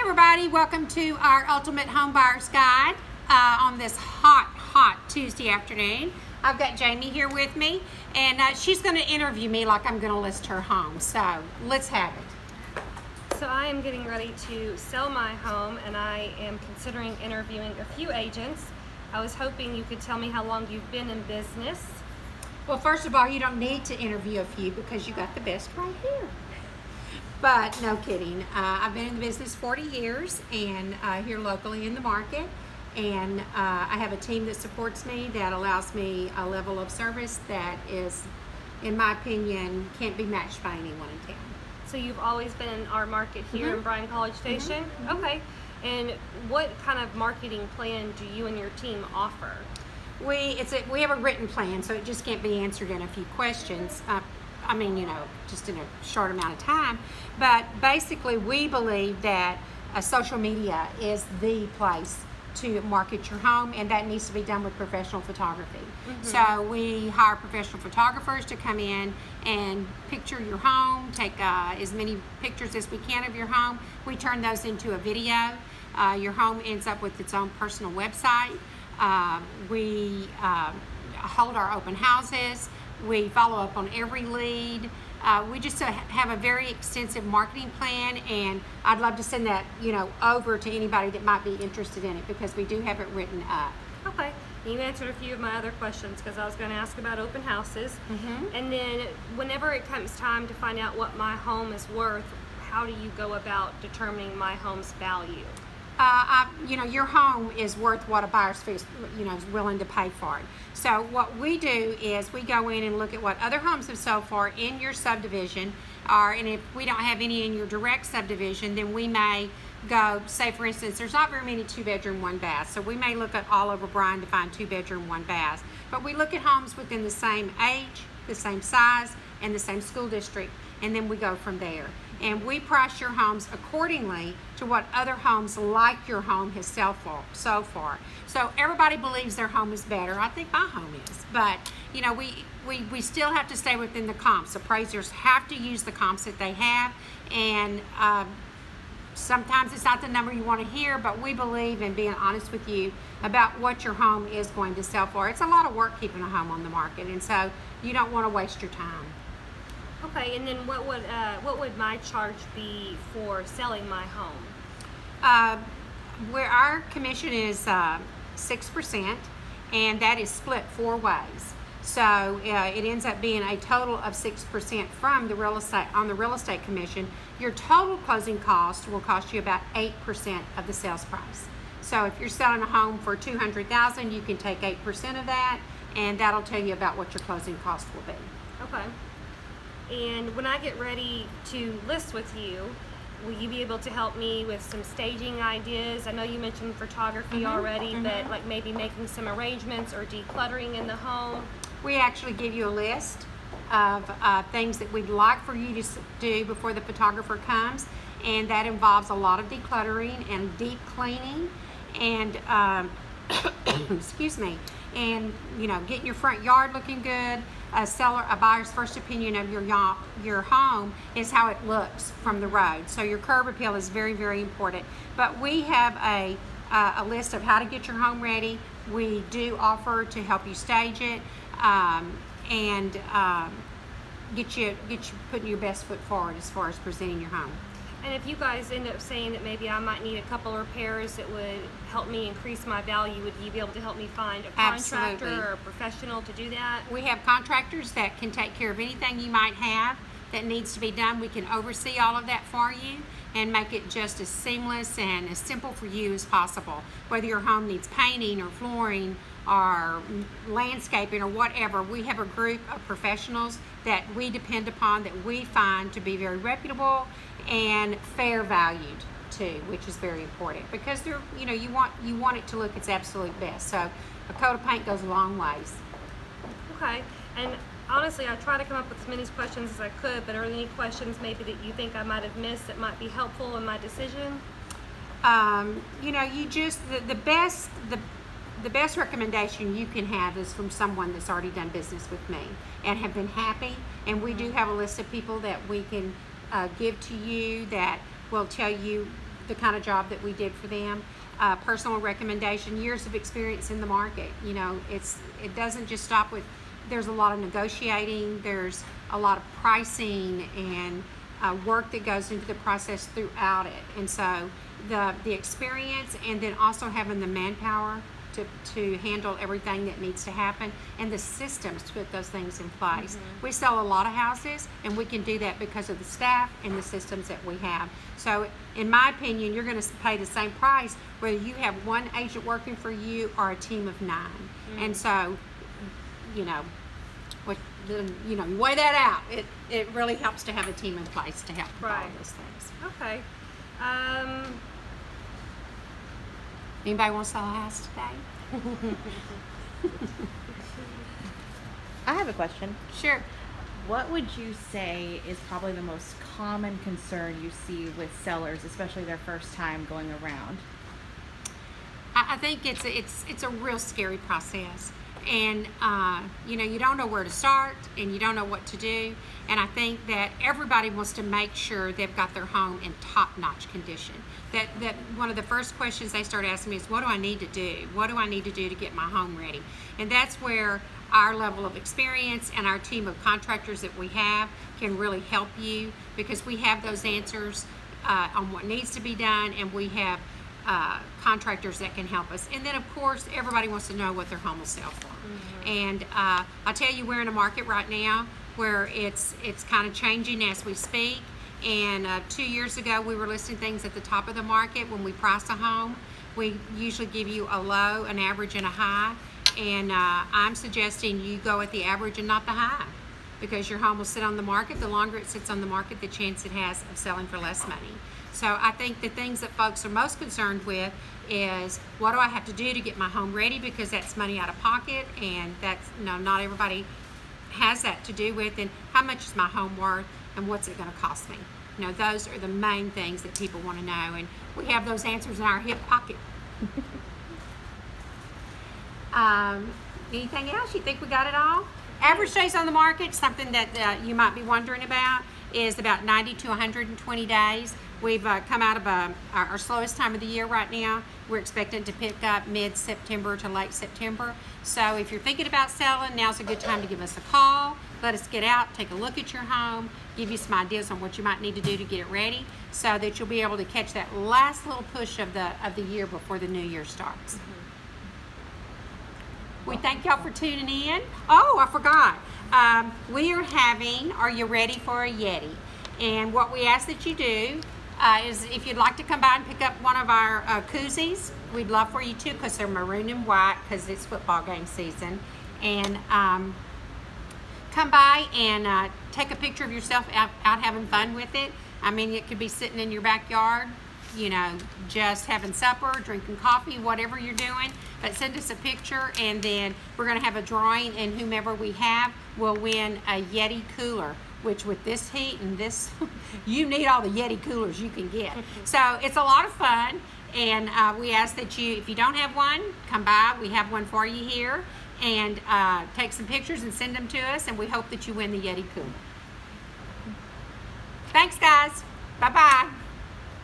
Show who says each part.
Speaker 1: everybody, welcome to our Ultimate Home Buyer's Guide on this hot Tuesday afternoon. I've got Jamie here with me, and she's going to interview me like I'm going to list her home. So let's have it.
Speaker 2: So I am getting ready to sell my home, and I am considering interviewing a few agents. I was hoping you could tell me how long you've been in business.
Speaker 1: Well, first of all, you don't need to interview a few because you got the best right here. But no kidding. I've been in the business 40 years and here locally in the market. And I have a team that supports me that allows me a level of service that is, in my opinion, can't be matched by anyone in town.
Speaker 2: So you've always been in our market here in Bryan College Station? Okay. And what kind of marketing plan do you and your team offer?
Speaker 1: We have a written plan, so it just can't be answered in a few questions. Just in a short amount of time. But basically, we believe that social media is the place to market your home, and that needs to be done with professional photography. So we hire professional photographers to come in and picture your home, take as many pictures as we can of your home. We turn those into a video. Your home ends up with its own personal website. We hold our open houses. We follow up on every lead. We just have a very extensive marketing plan, and I'd love to send that, over to anybody that might be interested in it because we do have it written up.
Speaker 2: Okay. You answered a few of my other questions because I was going to ask about open houses. And then whenever it comes time to find out what my home is worth, how do you go about determining my home's value?
Speaker 1: Your home is worth what a buyer's is willing to pay for it. So what we do is we go in and look at what other homes have sold for in your subdivision, and if we don't have any in your direct subdivision, then we may go, say for instance, there's not very many 2-bedroom, 1-bath, so we may look at all over Bryan to find 2-bedroom, 1-bath. But we look at homes within the same age, the same size, and the same school district, and then we go from there. And we price your homes accordingly to what other homes like your home has sold for so far. So everybody believes their home is better. I think my home is, but we still have to stay within the comps. Appraisers have to use the comps that they have, and sometimes it's not the number you want to hear, but we believe in being honest with you about what your home is going to sell for. It's a lot of work keeping a home on the market, and so you don't want to waste your time.
Speaker 2: Okay, and then what would my charge be for selling my home?
Speaker 1: Where our commission is 6%, and that is split 4 ways. So it ends up being a total of 6% from the real estate commission. Your total closing cost will cost you about 8% of the sales price. So if you're selling a home for $200,000, you can take 8% of that, and that'll tell you about what your closing cost will be.
Speaker 2: Okay. And when I get ready to list with you, will you be able to help me with some staging ideas? I know you mentioned photography already, but like maybe making some arrangements or decluttering in the home.
Speaker 1: We actually give you a list of things that we'd like for you to do before the photographer comes, and that involves a lot of decluttering and deep cleaning and excuse me, and getting your front yard looking good. A buyer's first opinion of your home is how it looks from the road. So your curb appeal is very, very important. But we have a list of how to get your home ready. We do offer to help you stage it and get you putting your best foot forward as far as presenting your home.
Speaker 2: And if you guys end up saying that maybe I might need a couple of repairs that would help me increase my value, would you be able to help me find a contractor or a professional to do that?
Speaker 1: We have contractors that can take care of anything you might have that needs to be done. We can oversee all of that for you and make it just as seamless and as simple for you as possible. Whether your home needs painting or flooring or landscaping or whatever, we have a group of professionals that we depend upon, that we find to be very reputable and fair valued too, which is very important because they're, you want it to look its absolute best. So a coat of paint goes a long ways.
Speaker 2: Okay, and honestly, I try to come up with as many questions as I could, but are there any questions maybe that you think I might have missed that might be helpful in my decision?
Speaker 1: The best recommendation you can have is from someone that's already done business with me and have been happy. And we do have a list of people that we can give to you that will tell you the kind of job that we did for them. Personal recommendation, years of experience in the market. You know, it doesn't just stop with, there's a lot of negotiating, there's a lot of pricing and work that goes into the process throughout it. And so the experience, and then also having the manpower to handle everything that needs to happen, and the systems to put those things in place. We sell a lot of houses, and we can do that because of the staff and the systems that we have. So in my opinion, you're going to pay the same price whether you have one agent working for you or a team of 9. And so, you know, you weigh that out. It really helps to have a team in place to help with all of those things.
Speaker 2: Okay.
Speaker 1: Anybody want to sell a house today?
Speaker 3: I have a question.
Speaker 1: Sure.
Speaker 3: What would you say is probably the most common concern you see with sellers, especially their first time going around?
Speaker 1: I think it's a real scary process, and you don't know where to start, and you don't know what to do. And I think that everybody wants to make sure they've got their home in top-notch condition. That one of the first questions they start asking me is, what do I need to do? What do I need to do to get my home ready? And that's where our level of experience and our team of contractors that we have can really help you, because we have those answers on what needs to be done, and we have contractors that can help us. And then of course everybody wants to know what their home will sell for. And I'll tell you, we're in a market right now where it's kind of changing as we speak. And 2 years ago we were listing things at the top of the market. When we price a home, we usually give you a low, an average, and a high. And I'm suggesting you go at the average and not the high, because your home will sit on the market. The longer it sits on the market, the chance it has of selling for less money. So I think the things that folks are most concerned with is, what do I have to do to get my home ready, because that's money out of pocket, and that's, not everybody has that to do with, and how much is my home worth, and what's it going to cost me. Those are the main things that people want to know, and we have those answers in our hip pocket. Anything else? You think we got it all? Average days on the market, something that you might be wondering about, is about 90 to 120 days. We've come out of our slowest time of the year right now. We're expecting to pick up mid-September to late September. So if you're thinking about selling, now's a good time to give us a call. Let us get out, take a look at your home, give you some ideas on what you might need to do to get it ready, so that you'll be able to catch that last little push of the year before the new year starts. We thank y'all for tuning in. Oh, I forgot. We are having Are You Ready for a Yeti? And what we ask that you do is, if you'd like to come by and pick up one of our koozies, we'd love for you to, because they're maroon and white, because it's football game season. And come by and take a picture of yourself out having fun with it. I mean, it could be sitting in your backyard, just having supper, drinking coffee, whatever you're doing. But send us a picture, and then we're going to have a drawing, and whomever we have will win a Yeti cooler, which with this heat and this, you need all the Yeti coolers you can get. So it's a lot of fun, and we ask that you, if you don't have one, come by. We have one for you here, and take some pictures and send them to us, and we hope that you win the Yeti cooler. Thanks, guys. Bye-bye.